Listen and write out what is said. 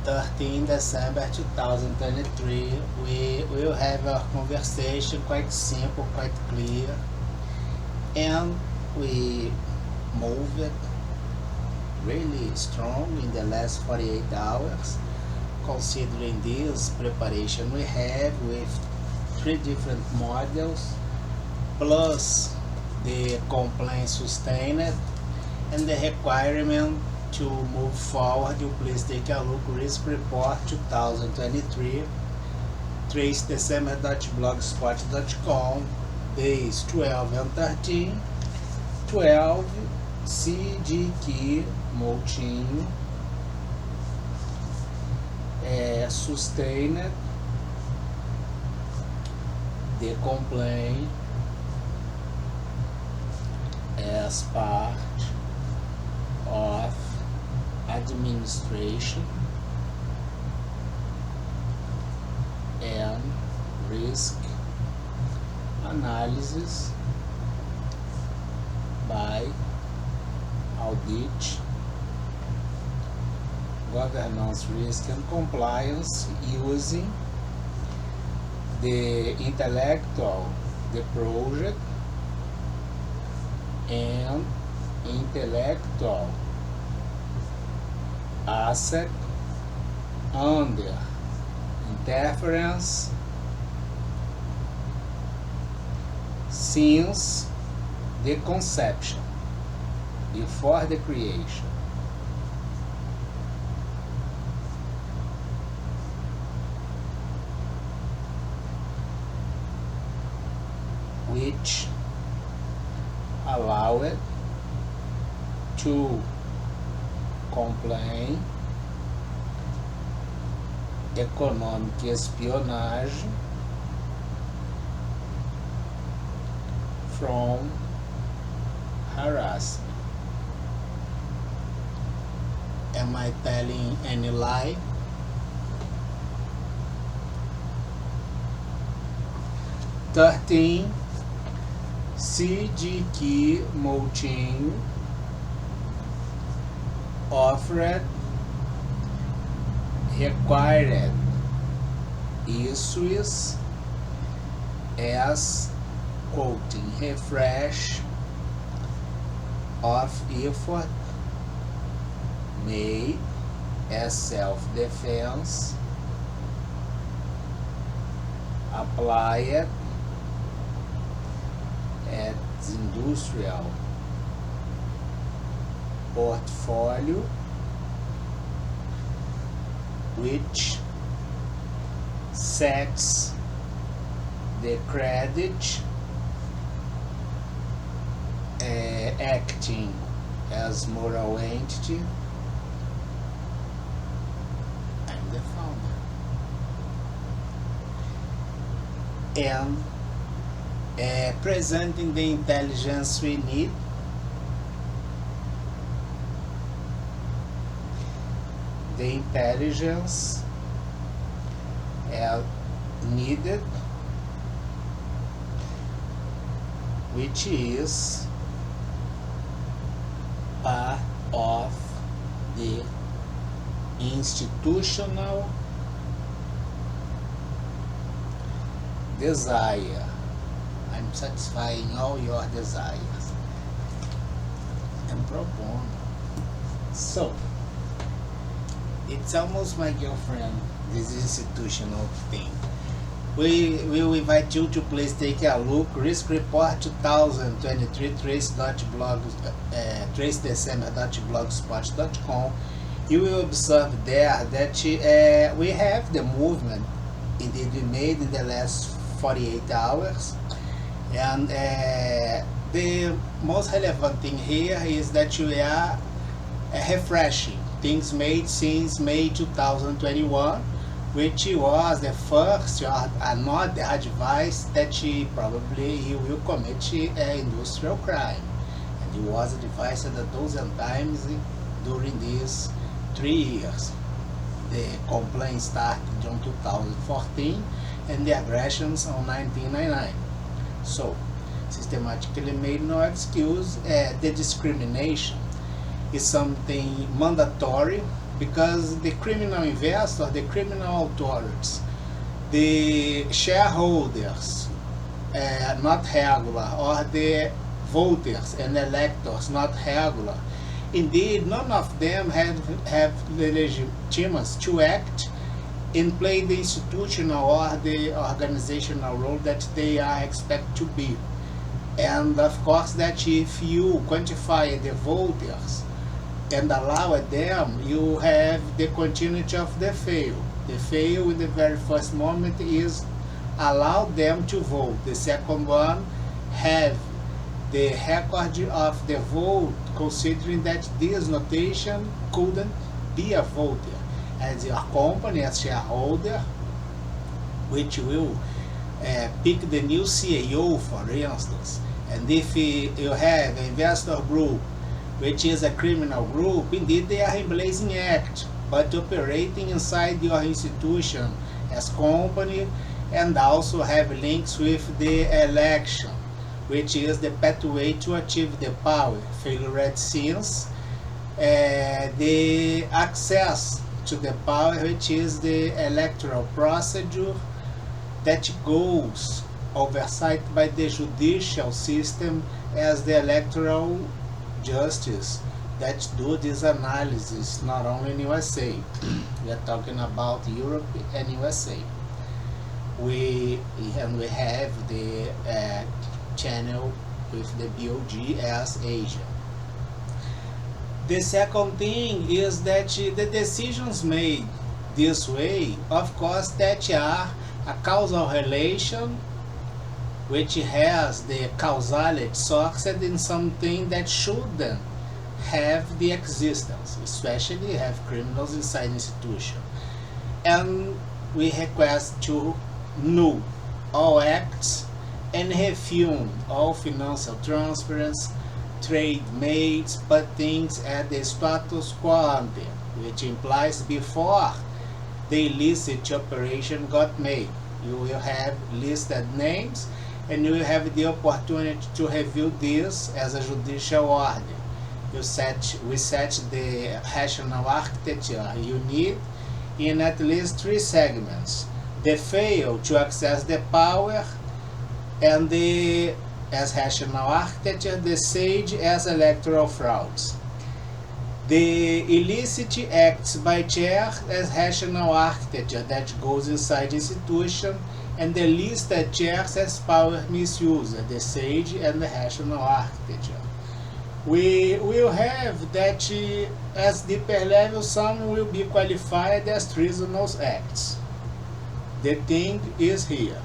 13 December 2023, we will have a conversation quite simple, quite clear, and we moved really strong in the last 48 hours, considering this preparation we have with 3 different models, plus the complaint sustained and the requirement to move forward. You please take a look. Risk report 2023, tracedecember.blogspot.com, days 12 and 13, 12 Cgqm sustained the complaint as part of administration and risk analysis by audit, governance, risk and compliance using the intellectual, the project and intellectual asset under interference since the conception, before the creation. Which allow it to complain economic espionage from harassment. Am I telling any lie? Thirteen Cgqm offered required issues as quoting refresh of effort made as self-defense applied at industrial portfolio, which sets the credit acting as moral entity. I'm the founder. And presenting the intelligence we need, the intelligence needed, which is part of the institutional desire. I'm satisfying all your desires and pro bono. So it's almost my girlfriend, this institutional thing. We will invite you to please take a look. Risk report 2023, tracedecember.blogspot.com. You will observe there that we have the movement indeed we made in the last 48 hours. And the most relevant thing here is that you are refreshing things made since May 2021, which was the first or another advice that probably he will commit industrial crime. And he was advised a dozen times during these 3 years. The complaint started in 2014 and the aggressions on 1999. So, systematically made no excuse. The discrimination is something mandatory, because the criminal investor, the criminal authorities, the shareholders, not regular, or the voters and electors not regular, indeed none of them have the legitimacy to act and play the institutional or the organizational role that they are expected to be. And of course that if you quantify the voters and allow them, you have the continuity of the fail. The fail in the very first moment is allow them to vote. The second one, have the record of the vote, considering that this notation couldn't be a voter, as your company, as shareholder, which will pick the new CEO, for instance. And if you have an investor group, which is a criminal group, indeed they are in blazing act, but operating inside your institution as company, and also have links with the election, which is the pathway to achieve the power. Failure since the access to the power, which is the electoral procedure that goes oversight by the judicial system as the electoral justice that do this analysis, not only in USA. We are talking about Europe and USA. We have the channel with the BOG as Asia. The second thing is that the decisions made this way, of course, that are a causal relation which has the causality sourced in something that shouldn't have the existence, especially have criminals inside the institution. And we request to null all acts and refute all financial transference, trade made, but things at the status quo ante, which implies before the illicit operation got made. You will have listed names, and you will have the opportunity to review this as a judicial order. We set the rational architecture you need in at least 3 segments: the fail to access the power, and the as rational architecture, the SAGE as electoral frauds. The illicit acts by chair as rational architecture that goes inside institution, and the listed chairs as power misuse, the SAGE and the rational architecture. We will have that as deeper level, some will be qualified as treasonous acts. The thing is here.